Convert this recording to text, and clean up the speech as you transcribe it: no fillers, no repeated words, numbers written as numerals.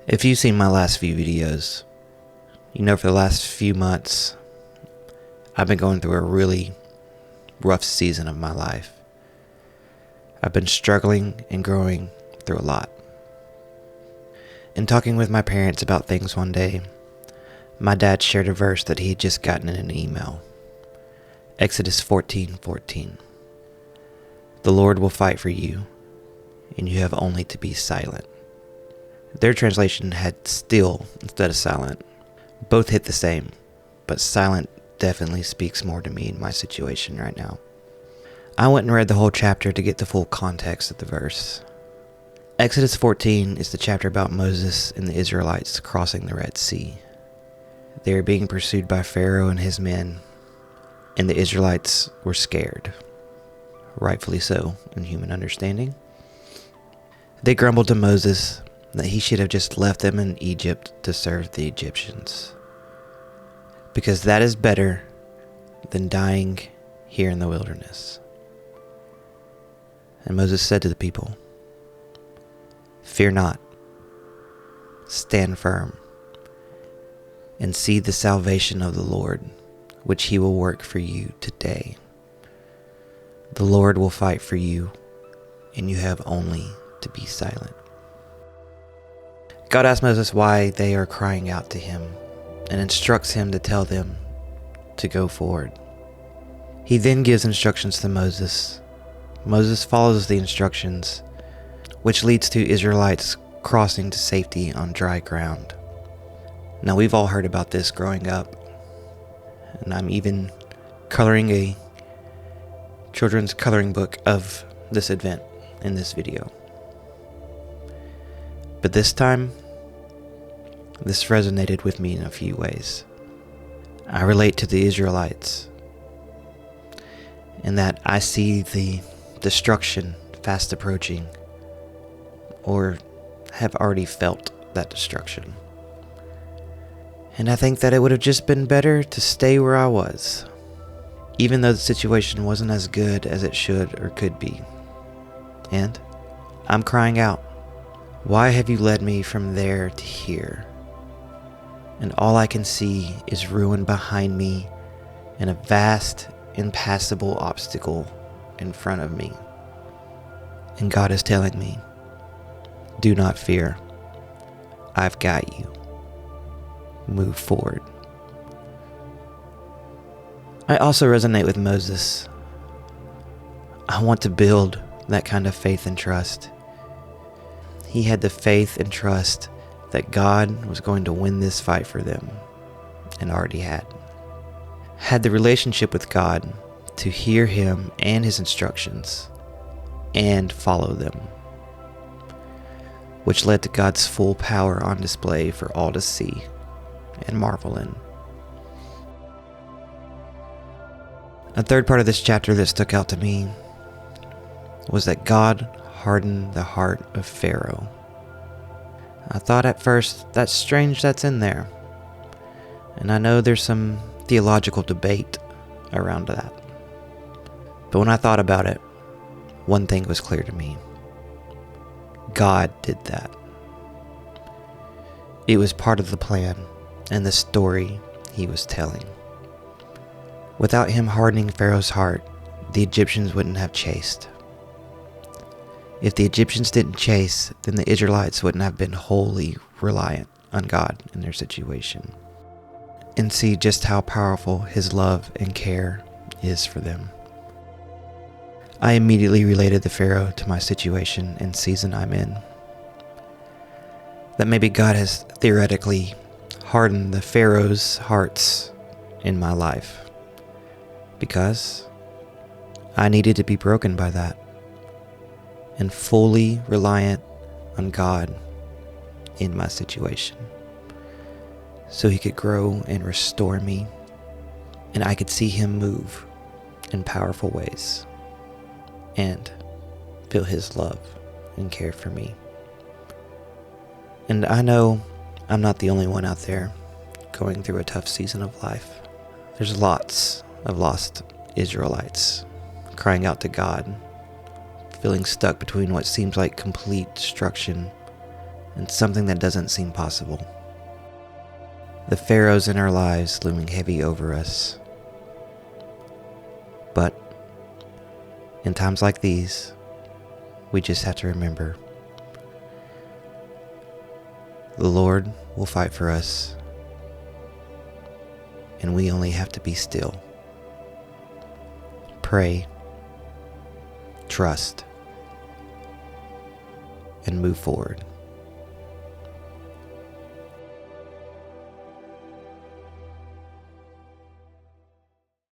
If you've seen my last few videos, you know for the last few months, I've been going through a really rough season of my life. I've been struggling and growing through a lot. In talking with my parents about things one day, my dad shared a verse that he had just gotten in an email. Exodus 14:14. The Lord will fight for you, and you have only to be silent. Their translation had still instead of silent. Both hit the same, but silent definitely speaks more to me in my situation right now. I went and read the whole chapter to get the full context of the verse. Exodus 14 is the chapter about Moses and the Israelites crossing the Red Sea. They are being pursued by Pharaoh and his men, and the Israelites were scared. Rightfully so, in human understanding. They grumbled to Moses that he should have just left them in Egypt to serve the Egyptians, because that is better than dying here in the wilderness. And Moses said to the people, "Fear not, stand firm, and see the salvation of the Lord, which he will work for you today. The Lord will fight for you, and you have only to be silent." God asks Moses why they are crying out to him and instructs him to tell them to go forward. He then gives instructions to Moses. Moses follows the instructions, which leads to Israelites crossing to safety on dry ground. Now, we've all heard about this growing up, and I'm even coloring a children's coloring book of this event in this video. But this time, this resonated with me in a few ways. I relate to the Israelites in that I see the destruction fast approaching, or have already felt that destruction. And I think that it would have just been better to stay where I was, even though the situation wasn't as good as it should or could be. And I'm crying out, "Why have you led me from there to here? And all I can see is ruin behind me and a vast, impassable obstacle in front of me." And God is telling me, "Do not fear. I've got you. Move forward." I also resonate with Moses. I want to build that kind of faith and trust. He had the faith and trust that God was going to win this fight for them, and already had. Had the relationship with God to hear him and his instructions and follow them, which led to God's full power on display for all to see and marvel in. A third part of this chapter that stuck out to me was that God hardened the heart of Pharaoh. I thought at first, that's strange that's in there. And I know there's some theological debate around that. But when I thought about it, one thing was clear to me. God did that. It was part of the plan and the story he was telling. Without him hardening Pharaoh's heart, the Egyptians wouldn't have chased. If the Egyptians didn't chase, then the Israelites wouldn't have been wholly reliant on God in their situation, and see just how powerful his love and care is for them. I immediately related the Pharaoh to my situation and season I'm in. That maybe God has theoretically hardened the Pharaoh's hearts in my life, because I needed to be broken by that and fully reliant on God in my situation, so he could grow and restore me, and I could see him move in powerful ways and feel his love and care for me. And I know I'm not the only one out there going through a tough season of life. There's lots of lost Israelites crying out to God, feeling stuck between what seems like complete destruction and something that doesn't seem possible. The pharaohs in our lives looming heavy over us. But in times like these, we just have to remember the Lord will fight for us, and we only have to be still. Pray, trust, and move forward.